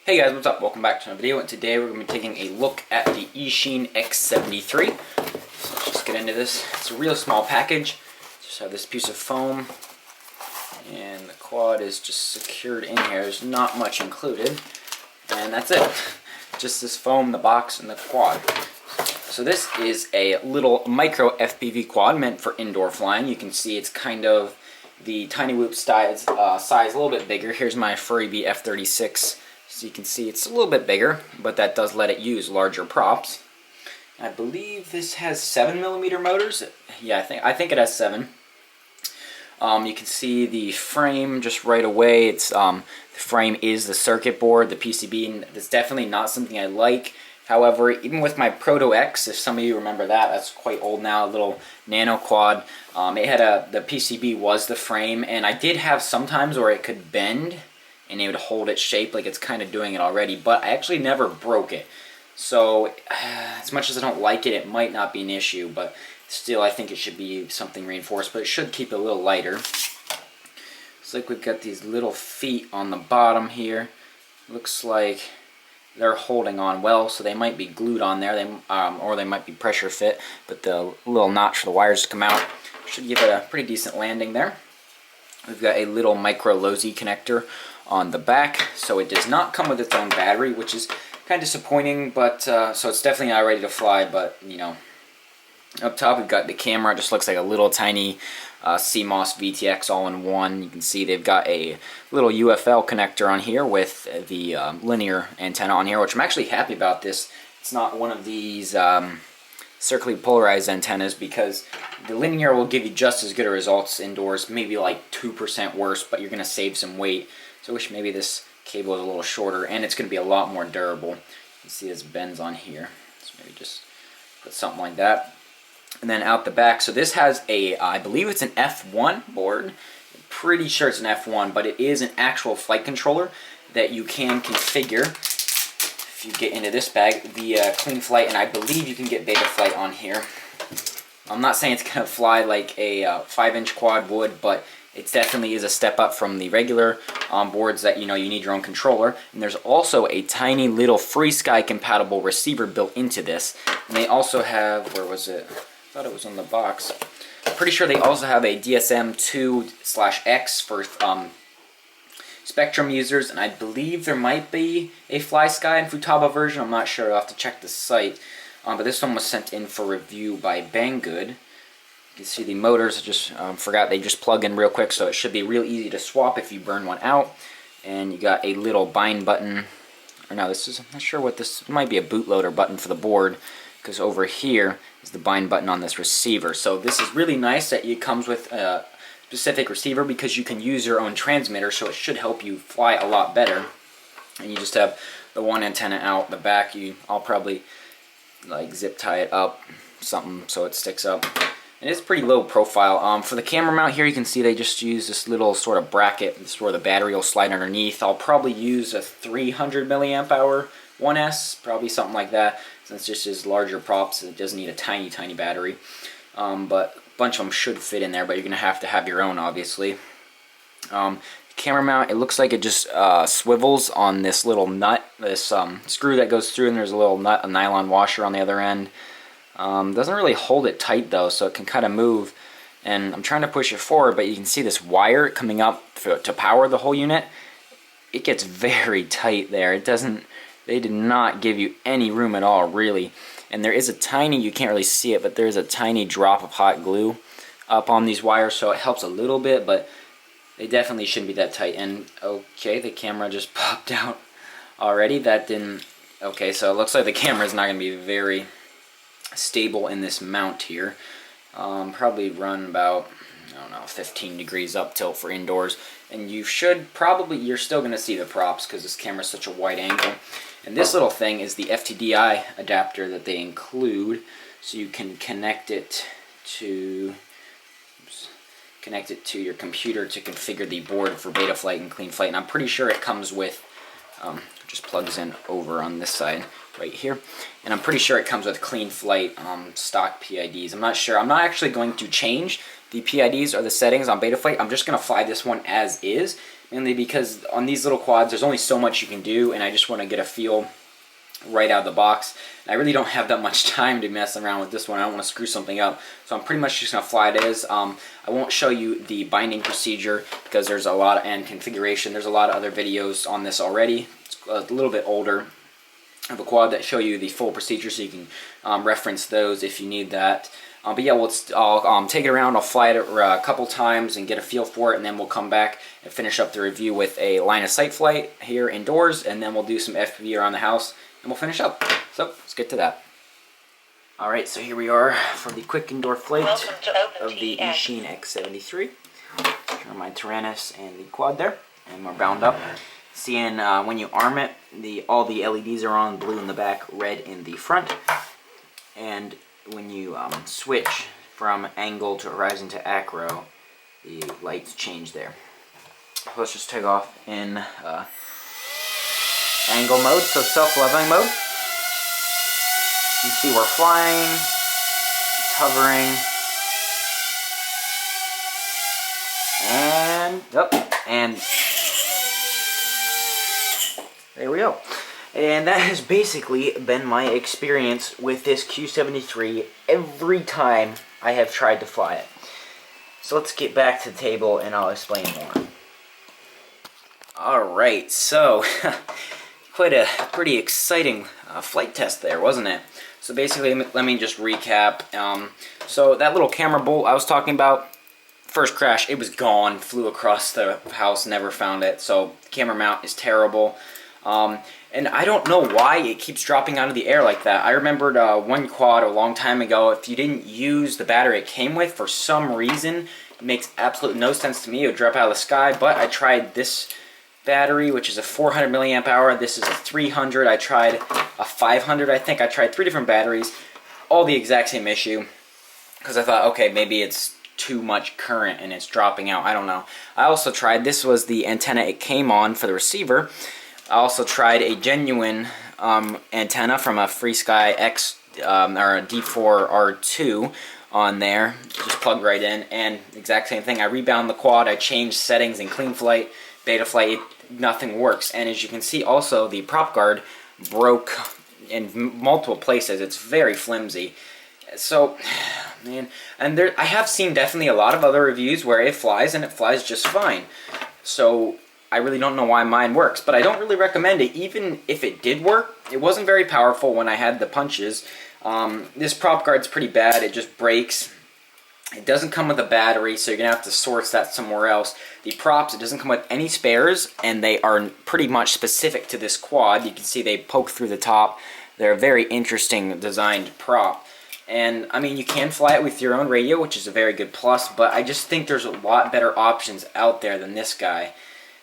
Hey guys, what's up? Welcome back to another video, and today we're going to be taking a look at the Eachine X73. So let's just get into this. It's a real small package. Just have this piece of foam, and the quad is just secured in here. There's not much included, and that's it. Just this foam, the box, and the quad. So this is a little micro FPV quad meant for indoor flying. You can see it's kind of the Tiny Whoop size, a little bit bigger. Here's my Ftdi F36. So you can see it's a little bit bigger, but that does let it use larger props. I believe this has 7mm motors. Yeah, I think it has 7. You can see the frame just right away. It's the frame is the circuit board, the PCB, and it's definitely not something I like. However, even with my Proto X, if some of you remember that, that's quite old now, a little nano quad. It had the PCB was the frame, and I did have sometimes where it could bend and it would hold its shape like it's kind of doing it already, but I actually never broke it. So as much as I don't like it, it might not be an issue, but still I think it should be something reinforced, but it should keep it a little lighter. Looks like we've got these little feet on the bottom here. Looks like they're holding on well, so they might be glued on there, or they might be pressure fit, but the little notch for the wires to come out should give it a pretty decent landing there. We've got a little micro low-Z connector on the back, so it does not come with its own battery, which is kind of disappointing, but so it's definitely not ready to fly. But you know, up top we've got the camera. It just looks like a little tiny CMOS VTX all-in-one. You can see they've got a little UFL connector on here with the linear antenna on here, which I'm actually happy about. This it's not one of these circularly polarized antennas, because the linear will give you just as good a results indoors, maybe like 2% worse, but you're going to save some weight. So I wish maybe this cable was a little shorter, and it's going to be a lot more durable. You can see this bends on here, so maybe just put something like that. And then out the back, so this has a, I believe it's an F1 board. I'm pretty sure it's an F1, but it is an actual flight controller that you can configure if you get into this bag via Clean Flight, and I believe you can get Beta Flight on here. I'm not saying it's going to fly like a 5-inch quad would, but it definitely is a step up from the regular boards that you need your own controller. And there's also a tiny little FreeSky compatible receiver built into this. And they also have, where was it? I thought it was on the box. I'm pretty sure they also have a DSM 2/X for Spectrum users, and I believe there might be a FlySky and Futaba version. I'm not sure. I'll have to check the site. But this one was sent in for review by Banggood. You can see the motors, just forgot they just plug in real quick, so it should be real easy to swap if you burn one out. And you got a little bind button, or no, this is, I'm not sure what this, it might be a bootloader button for the board, because over here is the bind button on this receiver. So this is really nice that it comes with a specific receiver, because you can use your own transmitter, so it should help you fly a lot better. And you just have the one antenna out the back. I'll probably like zip tie it up something so it sticks up. And it's pretty low profile. For the camera mount here, you can see they just use this little sort of bracket. This is where the battery will slide underneath. I'll probably use a 300 milliamp hour 1S, probably something like that, since this is larger props. It doesn't need a tiny battery. But a bunch of them should fit in there, but you're going to have your own, obviously. Camera mount, it looks like it just swivels on this little nut, this screw that goes through, and there's a little nut, a nylon washer on the other end. Doesn't really hold it tight though, so it can kind of move, and I'm trying to push it forward, but you can see this wire coming up to power the whole unit. It gets very tight there. They did not give you any room at all, really. And there is a tiny, you can't really see it, but there's a tiny drop of hot glue up on these wires, so it helps a little bit, but they definitely shouldn't be that tight. And okay, the camera just popped out already. That didn't, okay, so it looks like the camera is not going to be very stable in this mount here. Probably run about, I don't know, 15 degrees up tilt for indoors, and you're still going to see the props because this camera is such a wide angle. And this little thing is the Ftdi adapter that they include, so you can connect it to your computer to configure the board for Beta Flight and Clean Flight. And I'm pretty sure it comes with just plugs in over on this side right here, and I'm pretty sure it comes with Clean Flight stock PIDs. I'm not sure. I'm not actually going to change the PIDs are the settings on Betaflight. I'm just going to fly this one as is, mainly because on these little quads there's only so much you can do, and I just want to get a feel right out of the box. And I really don't have that much time to mess around with this one. I don't want to screw something up, so I'm pretty much just going to fly it as. I won't show you the binding procedure because there's a lot and configuration. There's a lot of other videos on this already. It's a little bit older of a quad that show you the full procedure, so you can reference those if you need that. But yeah, I'll take it around, I'll fly it a couple times and get a feel for it, and then we'll come back and finish up the review with a line of sight flight here indoors, and then we'll do some FPV around the house, and we'll finish up. So let's get to that. Alright, so here we are for the quick indoor flight of the Eachine X73. Turn my Tyrannus and the quad there, and we're bound up. Seeing when you arm it, all the LEDs are on, blue in the back, red in the front, and when you switch from angle to horizon to acro, the lights change there. So let's just take off in angle mode, so self-leveling mode. You see we're flying, it's hovering, and there we go. And that has basically been my experience with this Q73 every time I have tried to fly it. So let's get back to the table and I'll explain more. Alright, so quite a pretty exciting flight test there, wasn't it? So basically, let me just recap. So that little camera bolt I was talking about, first crash, it was gone, flew across the house, never found it. So camera mount is terrible. And I don't know why it keeps dropping out of the air like that. I remembered one quad a long time ago, if you didn't use the battery it came with, for some reason, it makes absolutely no sense to me, it would drop out of the sky. But I tried this battery, which is a 400 milliamp hour. This is a 300. I tried a 500, I think. I tried 3 different batteries, all the exact same issue, because I thought, okay, maybe it's too much current and it's dropping out. I don't know. I also tried, this was the antenna it came on for the receiver. I also tried a genuine antenna from a FreeSky X or a D4R2 on there, just plugged right in, and exact same thing. I rebound the quad, I changed settings in clean flight, Betaflight, nothing works. And as you can see, also the prop guard broke in multiple places. It's very flimsy. So, man, and I have seen definitely a lot of other reviews where it flies and it flies just fine. So I really don't know why mine works, but I don't really recommend it. Even if it did work, it wasn't very powerful when I had the punches. This prop guard's pretty bad. It just breaks. It doesn't come with a battery, so you're going to have to source that somewhere else. The props, it doesn't come with any spares, and they are pretty much specific to this quad. You can see they poke through the top. They're a very interesting designed prop. And, I mean, you can fly it with your own radio, which is a very good plus, but I just think there's a lot better options out there than this guy.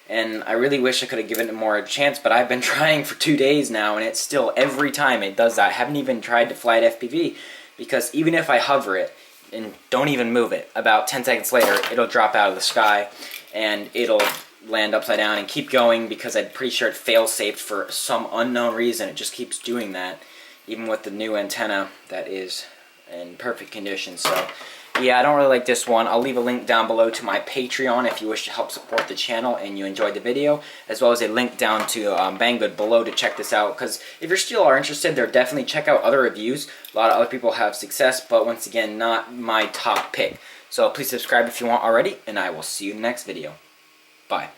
And I really wish I could have given it more a chance, but I've been trying for 2 days now, and it's still, every time it does that. I haven't even tried to fly it FPV, because even if I hover it and don't even move it, about 10 seconds later, it'll drop out of the sky, and it'll land upside down and keep going, because I'm pretty sure it fail-safed for some unknown reason. It just keeps doing that, even with the new antenna that is in perfect condition. So yeah, I don't really like this one. I'll leave a link down below to my Patreon if you wish to help support the channel and you enjoyed the video, as well as a link down to Banggood below to check this out, because if you still are interested, there, definitely check out other reviews. A lot of other people have success, but once again, not my top pick. So please subscribe if you want already, and I will see you in the next video. Bye.